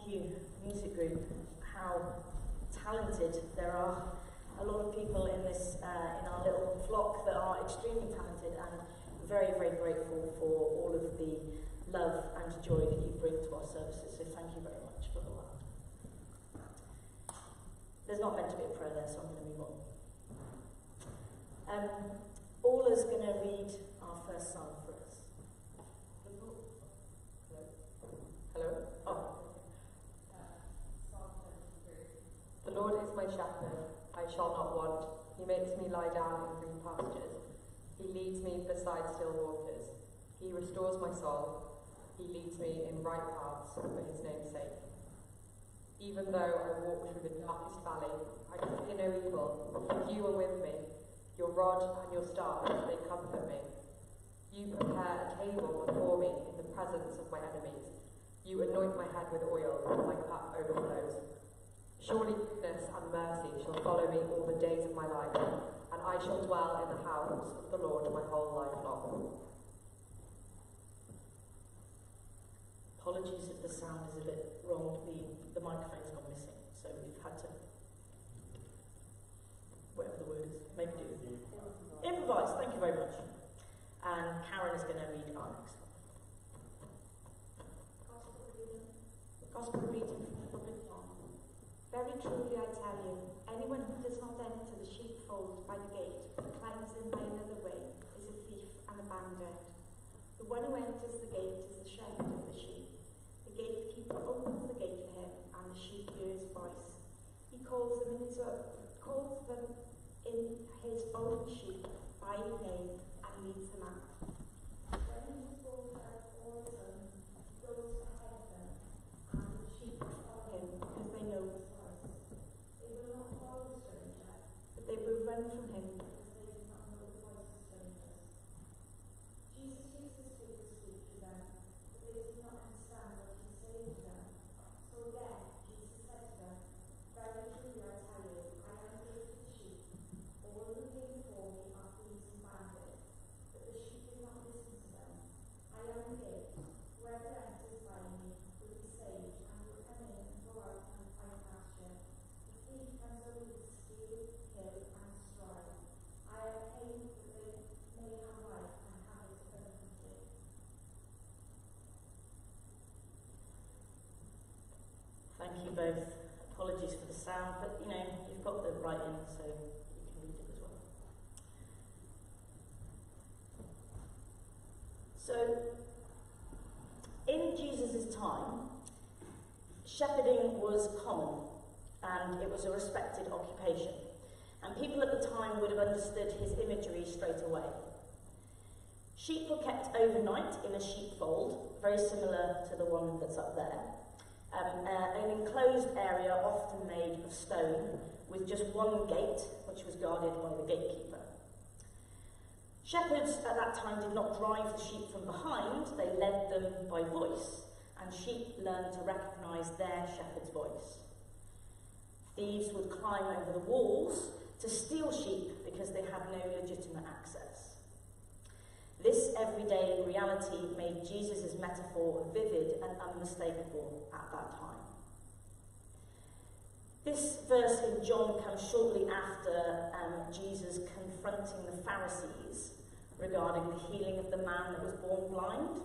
you, music group, how talented there are. A lot of people in this, in our little flock that are extremely talented, and very, very grateful for all of the love and joy that you bring to our services. So thank you very much for all that. There's not meant to be a prayer there, so I'm going to move on. Ola's going to read our first psalm for us. Hello? Oh. The Lord is my shepherd, I shall not want. He makes me lie down in green pastures. He leads me beside still waters. He restores my soul. He leads me in right paths for his name's sake. Even though I walk through the darkest valley, I fear no evil, for you are with me. Your rod and your staff, they comfort me. You prepare a table before me in the presence of my enemies. You anoint my head with oil, and my cup overflows. Surely goodness and mercy shall follow me all the days of my life, and I shall dwell in the house of the Lord my whole life long. Apologies if the sound is a bit wrong. The microphone's gone missing, so we've had to, whatever the word is, make do. Improvise, thank you very much. And Karen is going to read our next one. Gospel reading from the book of John. Very truly I tell you, anyone who does not enter the sheepfold by the gate, but climbs in by another way, is a thief and a bandit. The one who enters the gate is the shepherd of the sheep. The gatekeeper opens the gate for him, and the sheep hear his voice. He calls them in his own sheep by name and leads them out. When he has brought out all of them, he goes ahead of them, and the sheep follow him because they know his voice. They will not follow the stranger, but they will run from him because they do not know the voice of strangers. Jesus used to speak to them, but they did not understand what he was saying to them. So again, Jesus said to them, very truly I tell you, I am the gate of the sheep. All who came before me are thieves and bandits, but the sheep did not listen to them. I am the gate. Whoever enters by me will be saved, and will come in and go out and find pasture. The thief comes only to steal, kill, and destroy. I have came that they may have life and have it abundantly. Thank you both. Apologies for the sound, but you've got the writing, so you can read it as well. So, in Jesus' time, shepherding was common, and it was a respected occupation. And people at the time would have understood his imagery straight away. Sheep were kept overnight in a sheepfold, very similar to the one that's up there. An enclosed area often made of stone with just one gate, which was guarded by the gatekeeper. Shepherds at that time did not drive the sheep from behind, they led them by voice, and sheep learned to recognise their shepherd's voice. Thieves would climb over the walls to steal sheep because they had no legitimate access. This everyday reality made Jesus' metaphor vivid and unmistakable at that time. This verse in John comes shortly after Jesus confronting the Pharisees regarding the healing of the man that was born blind.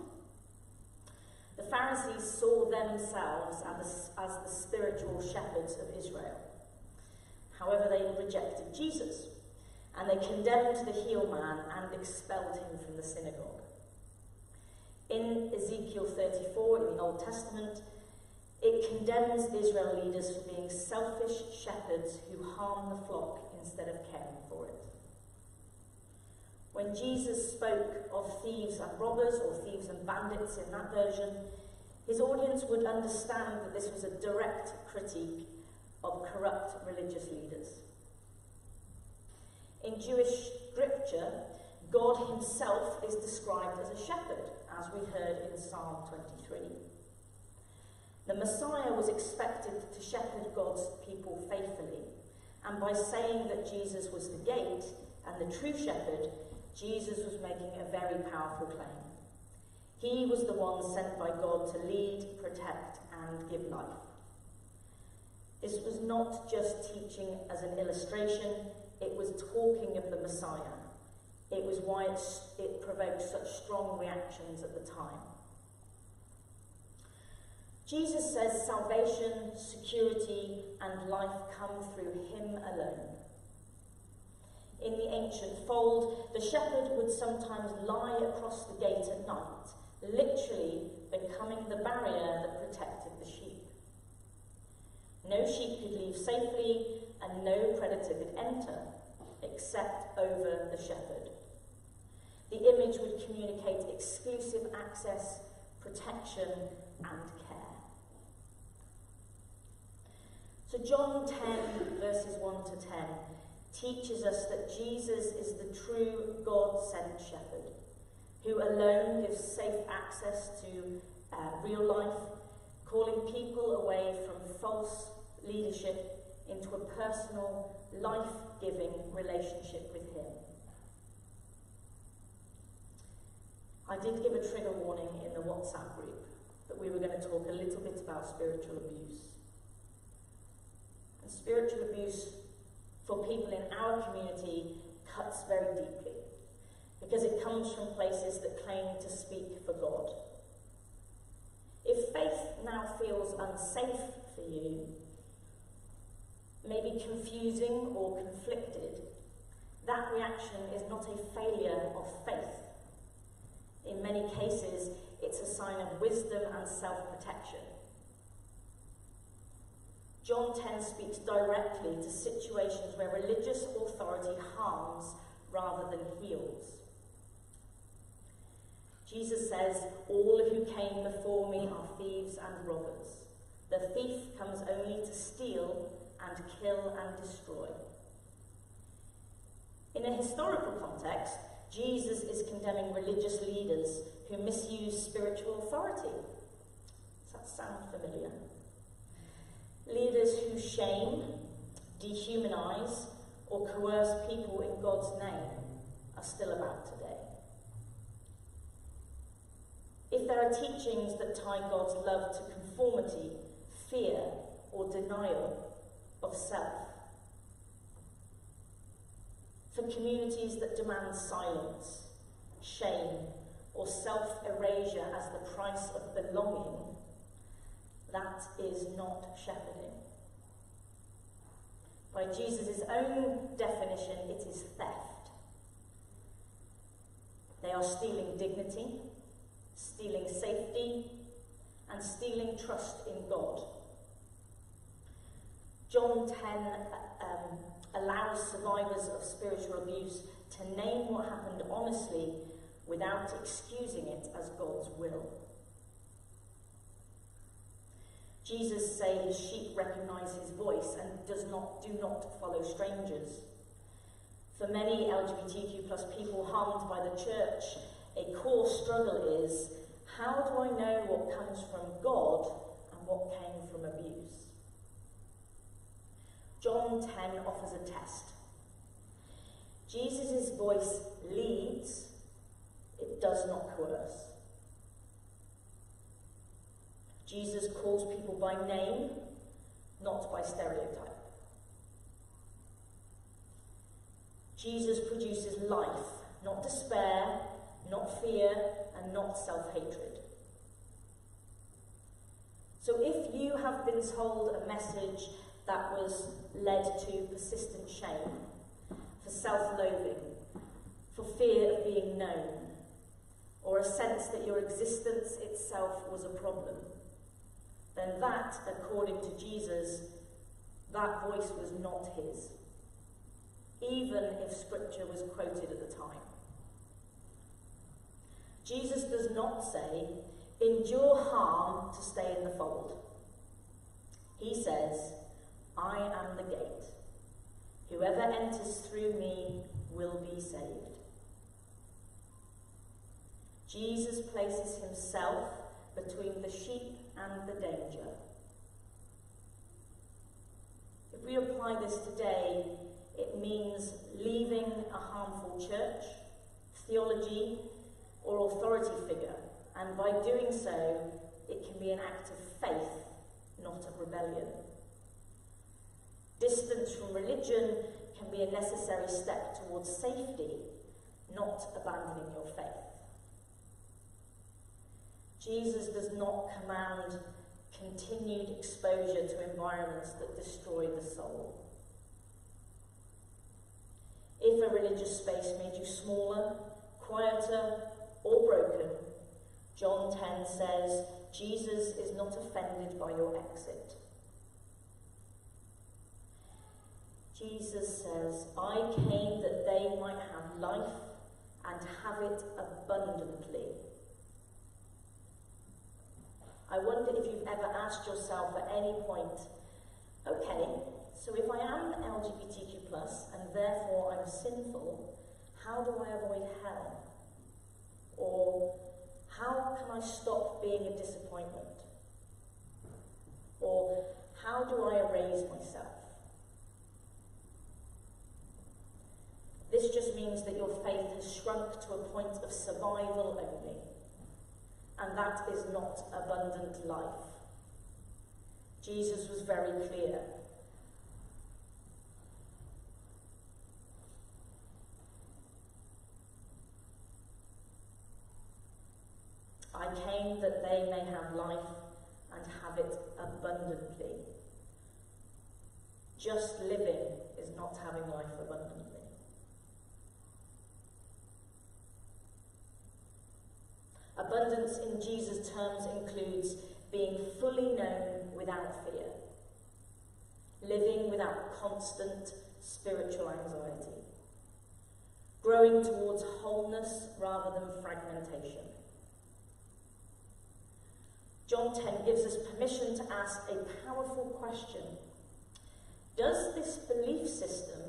The Pharisees saw themselves as the spiritual shepherds of Israel. However, they rejected Jesus, and they condemned the healed man and expelled him from the synagogue. In Ezekiel 34 in the Old Testament, it condemns Israel leaders for being selfish shepherds who harm the flock instead of caring for it. When Jesus spoke of thieves and robbers, or thieves and bandits in that version, his audience would understand that this was a direct critique of corrupt religious leaders. In Jewish scripture, God himself is described as a shepherd, as we heard in Psalm 23. The Messiah was expected to shepherd God's people faithfully, and by saying that Jesus was the gate and the true shepherd, Jesus was making a very powerful claim. He was the one sent by God to lead, protect, and give life. This was not just teaching as an illustration, it was talking of the Messiah. It was why it provoked such strong reactions at the time. Jesus says salvation, security, and life come through him alone. In the ancient fold, the shepherd would sometimes lie across the gate at night, literally becoming the barrier that protected the sheep. No sheep could leave safely, and no predator could enter, except over the shepherd. The image would communicate exclusive access, protection, and care. So John 10, verses 1 to 10, teaches us that Jesus is the true God-sent shepherd, who alone gives safe access to real life, calling people away from false leadership into a personal, life-giving relationship with him. I did give a trigger warning in the WhatsApp group that we were going to talk a little bit about spiritual abuse. And spiritual abuse for people in our community cuts very deeply, because it comes from places that claim to speak for God. If faith now feels unsafe for you, maybe confusing or conflicted, that reaction is not a failure of faith. In many cases, it's a sign of wisdom and self-protection. John 10 speaks directly to situations where religious authority harms rather than heals. Jesus says, "All who came before me are thieves and robbers. The thief comes only to steal and kill and destroy." In a historical context, Jesus is condemning religious leaders who misuse spiritual authority. Does that sound familiar? Leaders who shame, dehumanize, or coerce people in God's name are still about today. If there are teachings that tie God's love to conformity, fear, or denial of self, for communities that demand silence, shame, or self-erasure as the price of belonging, that is not shepherding. By Jesus' own definition, it is theft. They are stealing dignity, stealing safety, and stealing trust in God. John 10 allows survivors of spiritual abuse to name what happened honestly without excusing it as God's will. Jesus says his sheep recognize his voice and do not follow strangers. For many LGBTQ+ people harmed by the church, a core struggle is, how do I know what comes from God and what came from abuse? John 10 offers a test. Jesus' voice leads, it does not coerce. Jesus calls people by name, not by stereotype. Jesus produces life, not despair, not fear, and not self-hatred. So if you have been told a message that was led to persistent shame, for self-loathing, for fear of being known, or a sense that your existence itself was a problem, then that, according to Jesus, that voice was not his, even if scripture was quoted at the time. Jesus does not say, endure harm to stay in the fold. He says, I am the gate. Whoever enters through me will be saved. Jesus places himself between the sheep and the danger. If we apply this today, it means leaving a harmful church, theology, or authority figure, and by doing so, it can be an act of faith, not of rebellion. distance from religion can be a necessary step towards safety, not abandoning your faith. Jesus does not command continued exposure to environments that destroy the soul. If a religious space made you smaller, quieter, or broken, John 10 says, Jesus is not offended by your exit. Jesus says, I came that they might have life and have it abundantly. I wonder if you've ever asked yourself at any point, okay, so if I am LGBTQ+, and therefore I'm sinful, how do I avoid hell? Or how can I stop being a disappointment? Or how do I erase myself? This just means that your faith has shrunk to a point of survival only. And that is not abundant life. Jesus was very clear. I came that they may have life and have it abundantly. Just living is not having life abundantly. Abundance in Jesus' terms includes being fully known without fear, living without constant spiritual anxiety, growing towards wholeness rather than fragmentation. John 10 gives us permission to ask a powerful question. Does this belief system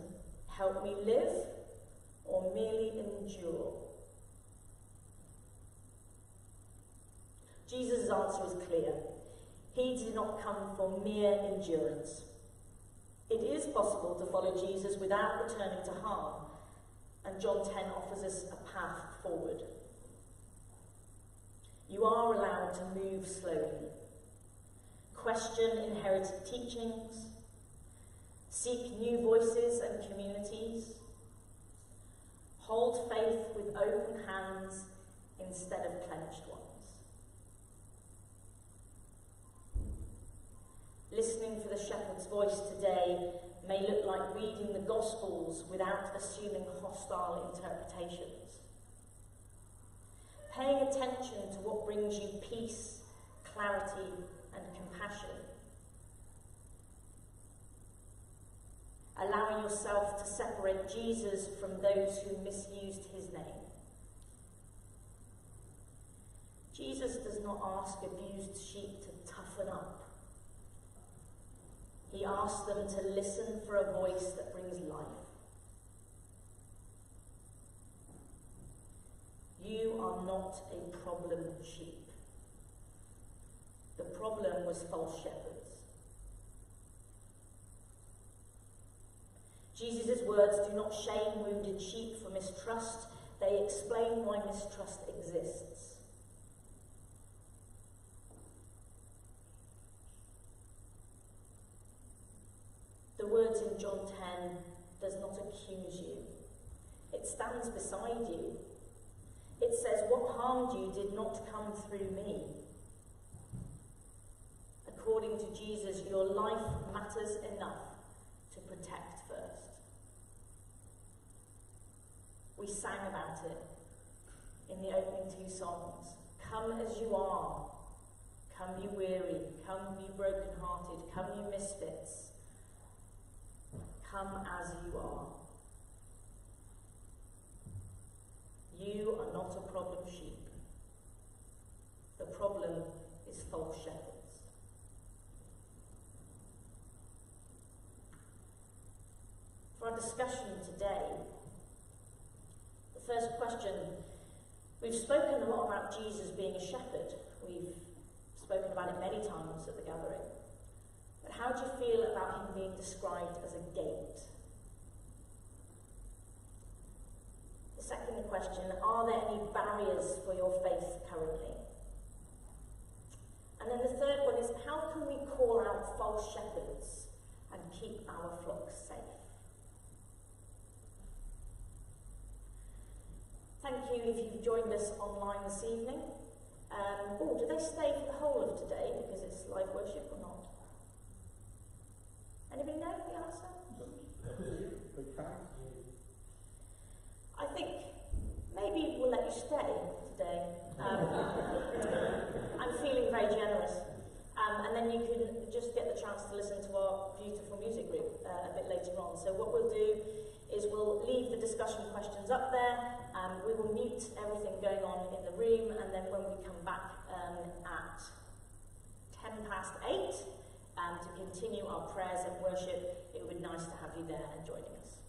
help me live or merely endure? Jesus' answer is clear. He did not come for mere endurance. It is possible to follow Jesus without returning to harm, and John 10 offers us a path forward. You are allowed to move slowly, question inherited teachings, seek new voices and communities, hold faith with open hands instead of clenched ones. Listening for the shepherd's voice today may look like reading the Gospels without assuming hostile interpretations. Paying attention to what brings you peace, clarity, and compassion. Allowing yourself to separate Jesus from those who misused his name. Jesus does not ask abused sheep to toughen up. He asks them to listen for a voice that brings life. You are not a problem sheep. The problem was false shepherds. Jesus' words do not shame wounded sheep for mistrust. They explain why mistrust exists. The words in John 10 does not accuse you. It stands beside you. It says, what harmed you did not come through me. According to Jesus, your life matters enough to protect first. We sang about it in the opening two songs. Come as you are. Come you weary. Come you broken-hearted. Come you misfits. Come as you are. You are not a problem sheep. The problem is false shepherds. For our discussion today, the first question, we've spoken a lot about Jesus being a shepherd. We've spoken about it many times at the gathering. But how do you feel about him being described as a gate? The second question, are there any barriers for your faith currently? And then the third one is, how can we call out false shepherds and keep our flocks safe. Thank you if you've joined us online this evening. Do they stay for the whole of today because it's live worship or not? Anybody know the answer? I think maybe we'll let you stay today. I'm feeling very generous. And then you can just get the chance to listen to our beautiful music group a bit later on. So what we'll do is we'll leave the discussion questions up there. We will mute everything going on in the room, and then when we come back at 8:10 to continue our prayers and worship, it would be nice to have you there and joining us.